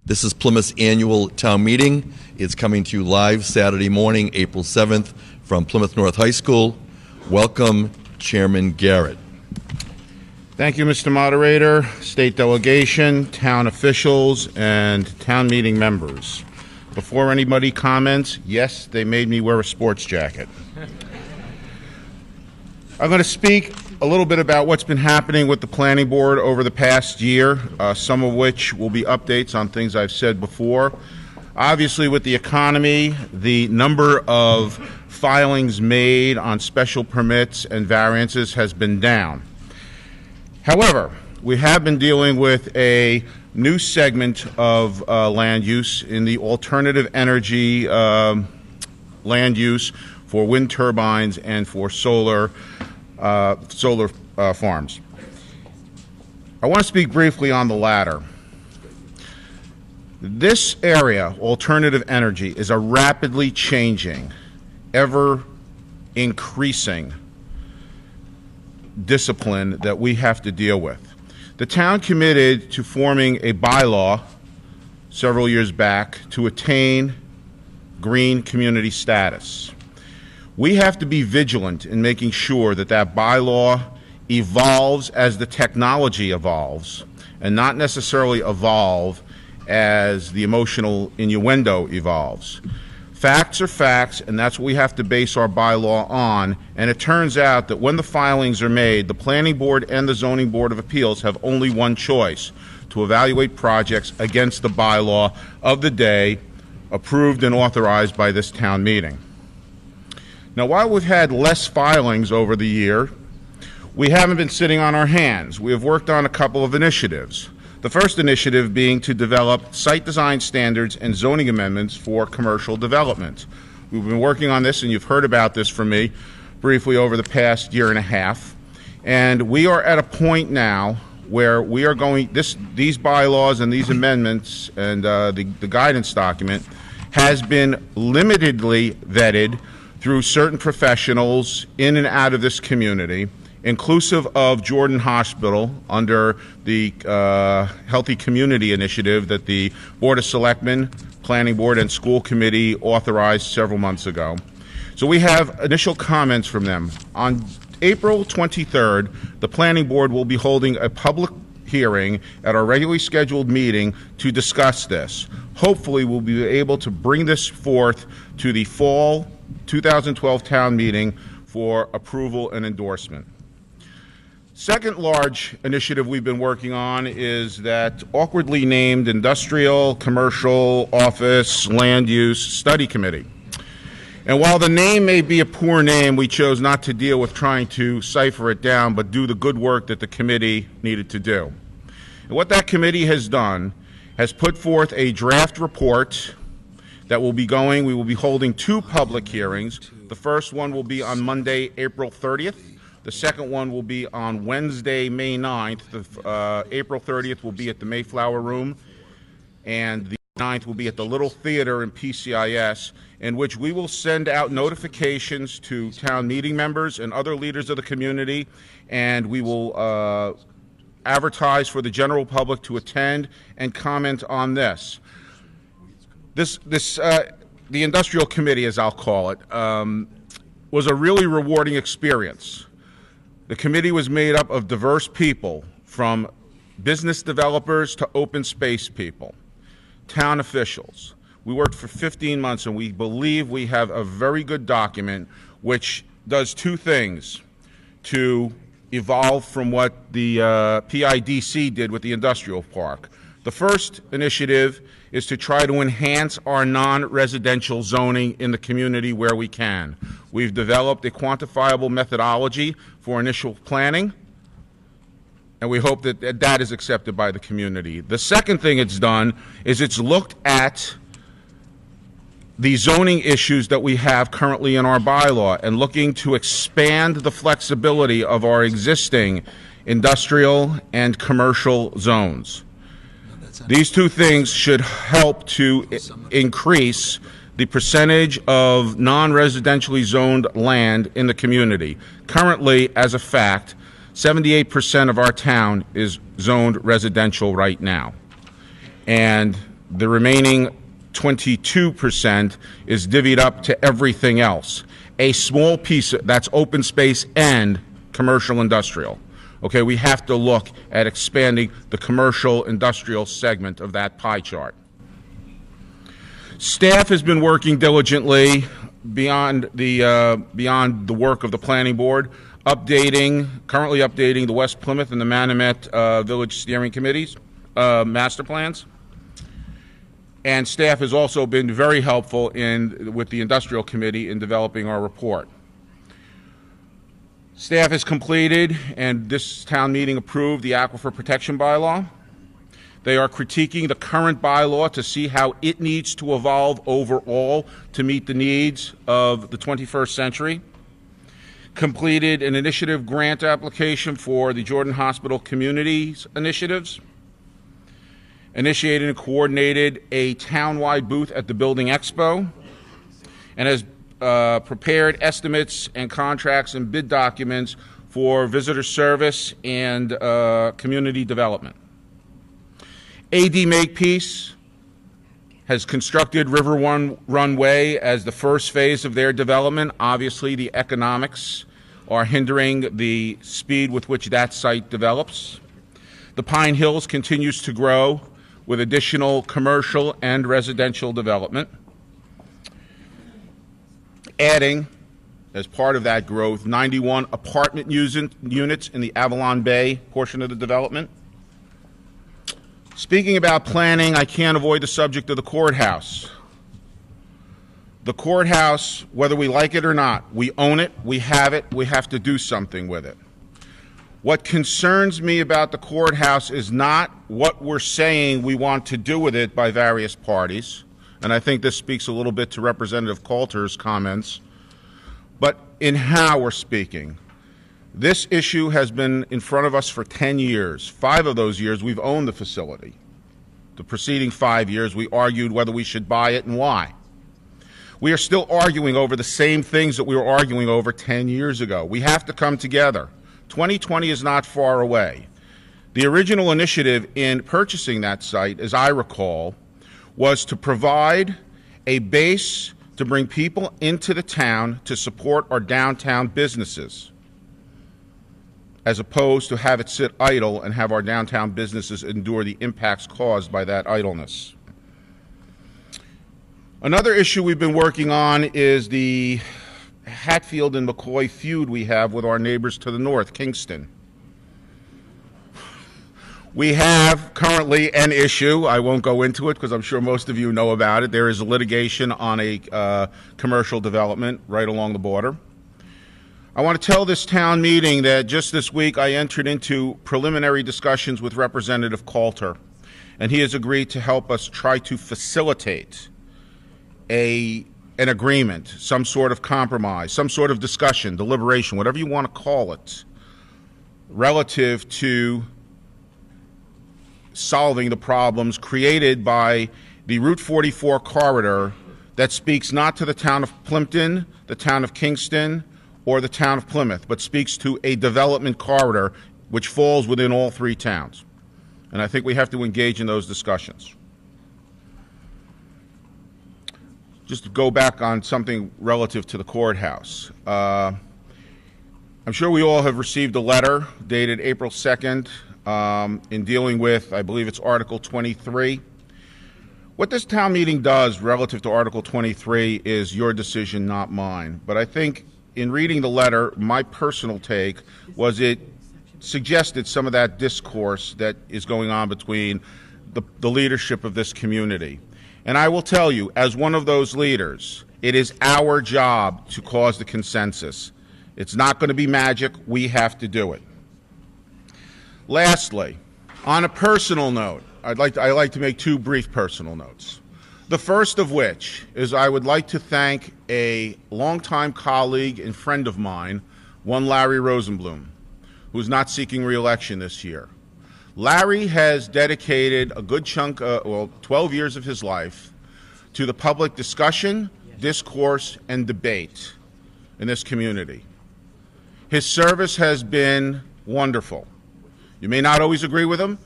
This is Plymouth's annual town meeting. It's coming to you live Saturday morning, April 7th, from Plymouth North High School. Welcome, Chairman Garrett. Thank you, Mr. Moderator, state delegation, town officials, and town meeting members. Before anybody comments, yes, they made me wear a sports jacket. I'm going to speak a little bit about what's been happening with the planning board over the past year, some of which will be updates on things I've said before. Obviously, with the economy, the number of filings made on special permits and variances has been down. However, we have been dealing with a new segment of land use in the alternative energy land use for wind turbines and for solar farms. I want to speak briefly on the latter. This area, alternative energy, is a rapidly changing, ever increasing discipline that we have to deal with. The town committed to forming a bylaw several years back to attain green community status. We have to be vigilant in making sure that that bylaw evolves as the technology evolves and not necessarily evolve as the emotional innuendo evolves. Facts are facts, and that's what we have to base our bylaw on. And it turns out that when the filings are made, the Planning Board and the Zoning Board of Appeals have only one choice: to evaluate projects against the bylaw of the day, approved and authorized by this town meeting. Now, while we've had less filings over the year, we haven't been sitting on our hands. We have worked on a couple of initiatives. The first initiative being to develop site design standards and zoning amendments for commercial development. We've been working on this, and you've heard about this from me briefly over the past year and a half. And we are at a point now where we are going, these bylaws and these amendments and the guidance document has been limitedly vetted through certain professionals in and out of this community, inclusive of Jordan Hospital under the Healthy Community Initiative that the Board of Selectmen, Planning Board, and School Committee authorized several months ago. So we have initial comments from them. On April 23rd, the Planning Board will be holding a public hearing at our regularly scheduled meeting to discuss this. Hopefully, we'll be able to bring this forth to the fall 2012 town meeting for approval and endorsement. Second large initiative we've been working on is that awkwardly named Industrial, Commercial, Office, Land Use Study Committee. And while the name may be a poor name, we chose not to deal with trying to cipher it down, but do the good work that the committee needed to do. And what that committee has done has put forth a draft report that will be going. We will be holding two public hearings. The first one will be on Monday, April 30th. The second one will be on Wednesday, May 9th. April 30th will be at the Mayflower Room, and the 9th will be at the Little Theater in PCIS, in which we will send out notifications to town meeting members and other leaders of the community, and we will advertise for the general public to attend and comment on this. The Industrial Committee, as I'll call it, was a really rewarding experience. The committee was made up of diverse people, from business developers to open space people, town officials. We worked for 15 months, and we believe we have a very good document which does two things to evolve from what the PIDC did with the industrial park. The first initiative is to try to enhance our non-residential zoning in the community where we can. We've developed a quantifiable methodology for initial planning, and we hope that that is accepted by the community. The second thing it's done is it's looked at the zoning issues that we have currently in our bylaw and looking to expand the flexibility of our existing industrial and commercial zones. These two things should help to increase the percentage of non-residentially zoned land in the community. Currently, as a fact, 78% of our town is zoned residential right now. And The remaining 22% is divvied up to everything else. A small piece, that's open space and commercial industrial. Okay, we have to look at expanding the commercial industrial segment of that pie chart. Staff has been working diligently beyond the work of the planning board, currently updating the West Plymouth and the Manomet Village Steering Committees master plans. And staff has also been very helpful with the Industrial Committee in developing our report. Staff has completed, and this town meeting approved, the Aquifer Protection Bylaw. They are critiquing the current bylaw to see how it needs to evolve overall to meet the needs of the 21st century. Completed an initiative grant application for the Jordan Hospital Communities Initiatives. Initiated and coordinated a town-wide booth at the Building Expo, and has prepared estimates and contracts and bid documents for visitor service and community development. AD Makepeace has constructed River Runway as the first phase of their development. Obviously, the economics are hindering the speed with which that site develops. The Pine Hills continues to grow with additional commercial and residential development. Adding, as part of that growth, 91 apartment units in the Avalon Bay portion of the development. Speaking about planning, I can't avoid the subject of the courthouse. The courthouse, whether we like it or not, we own it, we have to do something with it. What concerns me about the courthouse is not what we're saying we want to do with it by various parties, and I think this speaks a little bit to Representative Coulter's comments, but in how we're speaking. This issue has been in front of us for 10 years. 5 of those years we've owned the facility. The preceding 5 years we argued whether we should buy it and why. We are still arguing over the same things that we were arguing over 10 years ago. We have to come together. 2020 is not far away. The original initiative in purchasing that site, as I recall, was to provide a base to bring people into the town to support our downtown businesses, as opposed to have it sit idle and have our downtown businesses endure the impacts caused by that idleness. Another issue we've been working on is the Hatfield and McCoy feud we have with our neighbors to the north, Kingston. We have currently an issue. I won't go into it because I'm sure most of you know about it. There is a litigation on a commercial development right along the border. I want to tell this town meeting that just this week I entered into preliminary discussions with Representative Coulter, and he has agreed to help us try to facilitate an agreement, some sort of compromise, some sort of discussion, deliberation, whatever you want to call it, relative to solving the problems created by the Route 44 corridor that speaks not to the town of Plimpton, the town of Kingston, or the town of Plymouth, but speaks to a development corridor which falls within all 3 towns. And I think we have to engage in those discussions. Just to go back on something relative to the courthouse. I'm sure we all have received a letter dated April 2nd in dealing with, I believe it's Article 23. What this town meeting does relative to Article 23 is your decision, not mine. But I think in reading the letter, my personal take was it suggested some of that discourse that is going on between the leadership of this community. And I will tell you, as one of those leaders, it is our job to cause the consensus. It's not going to be magic. We have to do it. Lastly, on a personal note, I like to make 2 brief personal notes. The first of which is I would like to thank a longtime colleague and friend of mine, one Larry Rosenblum, who's not seeking re-election this year. Larry has dedicated a good chunk, 12 years of his life to the public discussion, discourse, and debate in this community. His service has been wonderful. You may not always agree with him.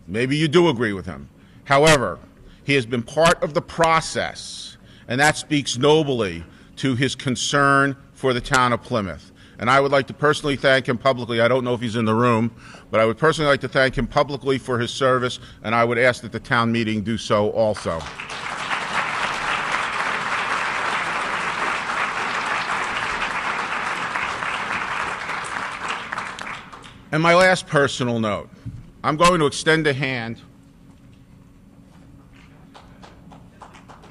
Maybe you do agree with him. However, He has been part of the process, and that speaks nobly to his concern for the town of Plymouth. And I would like to personally thank him publicly. I don't know if he's in the room, but I would personally like to thank him publicly for his service, and I would ask that the town meeting do so also. And my last personal note, I'm going to extend a hand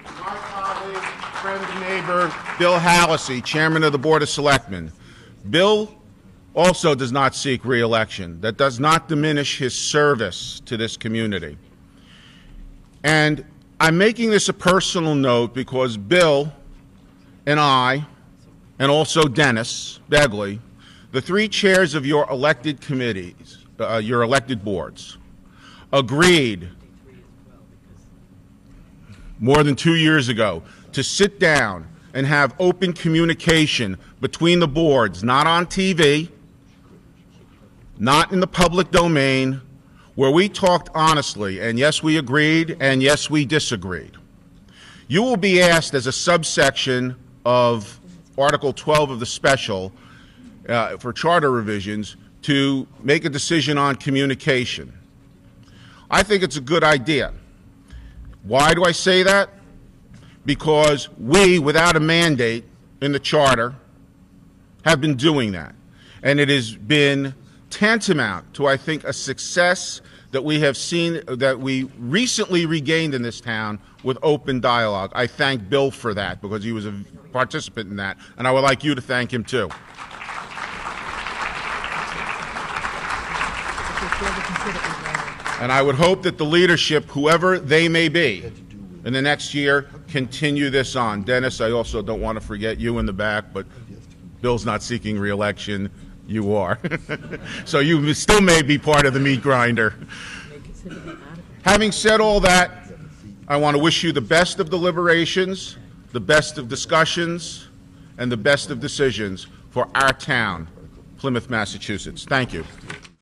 to my colleague, friend, and neighbor, Bill Hallisey, Chairman of the Board of Selectmen. Bill also does not seek re-election. That does not diminish his service to this community. And I'm making this a personal note because Bill and I, and also Dennis Begley, the three chairs of your elected committees, your elected boards, agreed more than 2 years ago to sit down and have open communication between the boards, not on TV, not in the public domain, where we talked honestly, and yes, we agreed, and yes, we disagreed. You will be asked as a subsection of Article 12 of the special for charter revisions to make a decision on communication. I think it's a good idea. Why do I say that? Because we, without a mandate in the charter, have been doing that. And it has been tantamount to, I think, a success that we have seen, that we recently regained in this town with open dialogue. I thank Bill for that because he was a participant in that, and I would like you to thank him too. And I would hope that the leadership, whoever they may be, in the next year, continue this on. Dennis, I also don't want to forget you in the back, but Bill's not seeking re-election. You are. So you still may be part of the meat grinder. Having said all that, I want to wish you the best of deliberations, the best of discussions, and the best of decisions for our town, Plymouth, Massachusetts. Thank you.